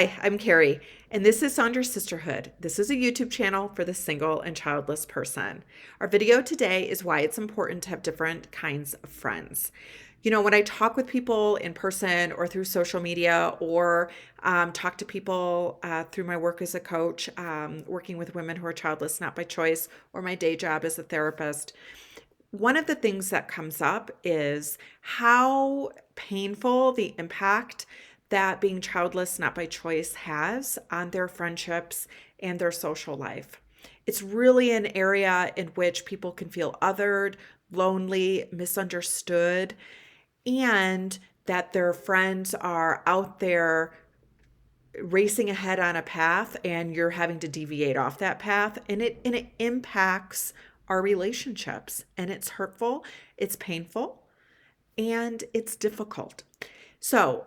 Hi, I'm Carrie, and this is Saunders Sisterhood. This is a YouTube channel for the single and childless person. Our video today is why it's important to have different kinds of friends. You know, when I talk with people in person or through social media or talk to people through my work as a coach, working with women who are childless, not by choice, or my day job as a therapist, one of the things that comes up is how painful the impact that being childless, not by choice, has on their friendships and their social life. It's really an area in which people can feel othered, lonely, misunderstood, and that their friends are out there racing ahead on a path and you're having to deviate off that path, and it impacts our relationships, and it's hurtful, it's painful, and it's difficult. So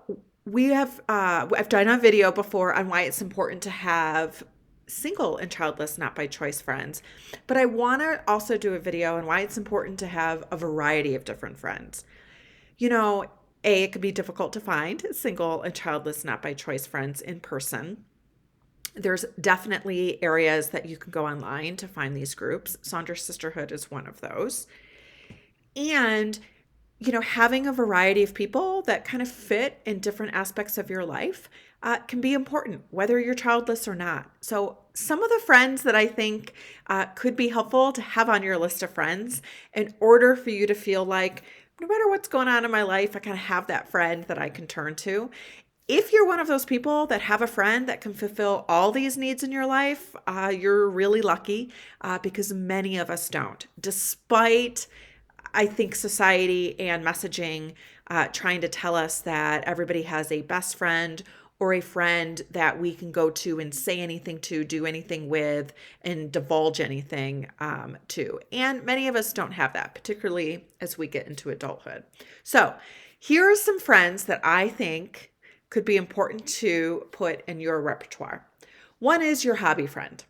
I've done a video before on why it's important to have single and childless, not by choice friends, but I want to also do a video on why it's important to have a variety of different friends. You know, it can be difficult to find single and childless, not by choice friends in person. There's definitely areas that you can go online to find these groups. Saunders Sisterhood is one of those. And having a variety of people that kind of fit in different aspects of your life can be important, whether you're childless or not. So, some of the friends that I think could be helpful to have on your list of friends in order for you to feel like no matter what's going on in my life, I kind of have that friend that I can turn to. If you're one of those people that have a friend that can fulfill all these needs in your life, you're really lucky because many of us don't, despite I think society and messaging trying to tell us that everybody has a best friend or a friend that we can go to and say anything to, do anything with, and divulge anything to. And many of us don't have that, particularly as we get into adulthood. So here are some friends that I think could be important to put in your repertoire. One is your hobby friend.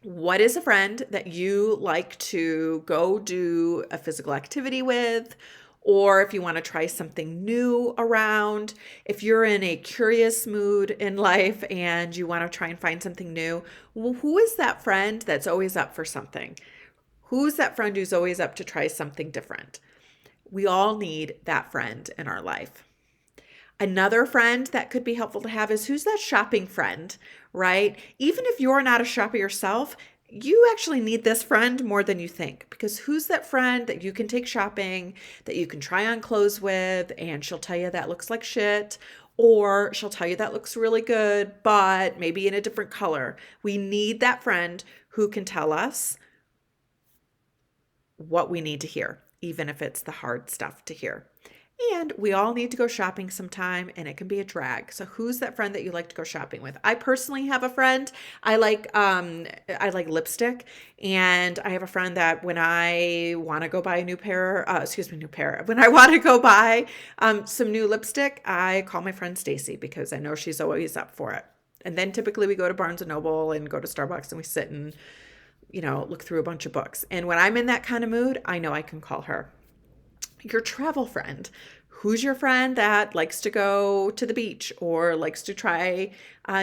What is a friend that you like to go do a physical activity with? Or if you want to try something new around, if you're in a curious mood in life and you want to try and find something new, well, who is that friend that's always up for something? Who's that friend who's always up to try something different? We all need that friend in our life. Another friend that could be helpful to have is who's that shopping friend, right? Even if you're not a shopper yourself, you actually need this friend more than you think, because who's that friend that you can take shopping, that you can try on clothes with, and she'll tell you that looks like shit, or she'll tell you that looks really good, but maybe in a different color. We need that friend who can tell us what we need to hear, even if it's the hard stuff to hear. And we all need to go shopping sometime, and it can be a drag. So who's that friend that you like to go shopping with? I personally have a friend. I like lipstick, and I have a friend that when I want to go buy a new pair, when I want to go buy some new lipstick, I call my friend Stacy because I know she's always up for it. And then typically we go to Barnes and Noble and go to Starbucks and we sit and look through a bunch of books. And when I'm in that kind of mood, I know I can call her. Your travel friend. Who's your friend that likes to go to the beach or likes to try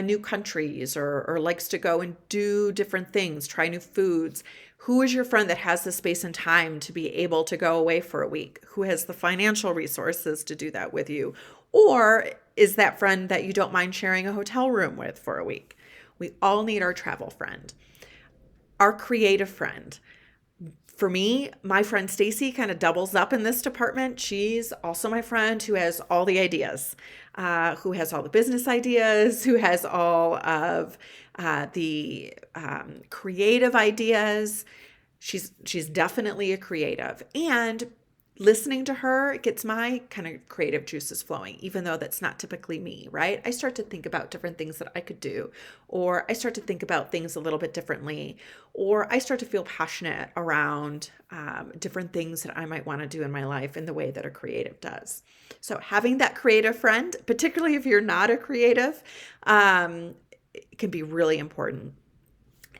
new countries or likes to go and do different things, try new foods? Who is your friend that has the space and time to be able to go away for a week? Who has the financial resources to do that with you? Or is that friend that you don't mind sharing a hotel room with for a week? We all need our travel friend. Our creative friend. For me, my friend Stacy kind of doubles up in this department. She's also my friend who has all the ideas, who has all the business ideas, who has all of the creative ideas. She's definitely a creative, and listening to her gets my kind of creative juices flowing, even though that's not typically me, right? I start to think about different things that I could do, or I start to think about things a little bit differently, or I start to feel passionate around different things that I might want to do in my life in the way that a creative does. So having that creative friend, particularly if you're not a creative, can be really important.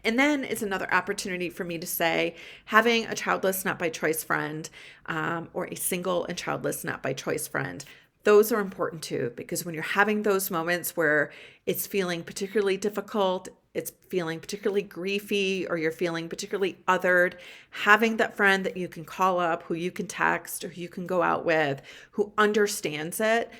And then it's another opportunity for me to say, having a childless, not by choice friend, or a single and childless, not by choice friend, Those are important too, because when you're having those moments where it's feeling particularly difficult, it's feeling particularly griefy, or you're feeling particularly othered, having that friend that you can call up, who you can text, or who you can go out with, who understands it,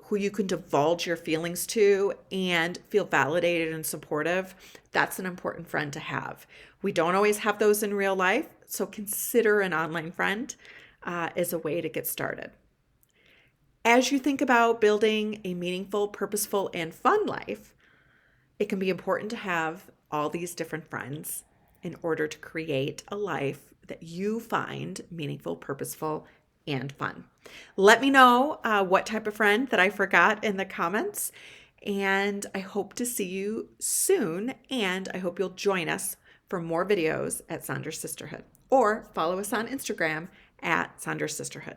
who you can divulge your feelings to and feel validated and supportive, that's an important friend to have. We don't always have those in real life, so consider an online friend as a way to get started. As you think about building a meaningful, purposeful, and fun life, it can be important to have all these different friends in order to create a life that you find meaningful, purposeful, and fun. Let me know what type of friend that I forgot in the comments, and I hope to see you soon, and I hope you'll join us for more videos at Saunders Sisterhood, or follow us on Instagram at Saunders Sisterhood.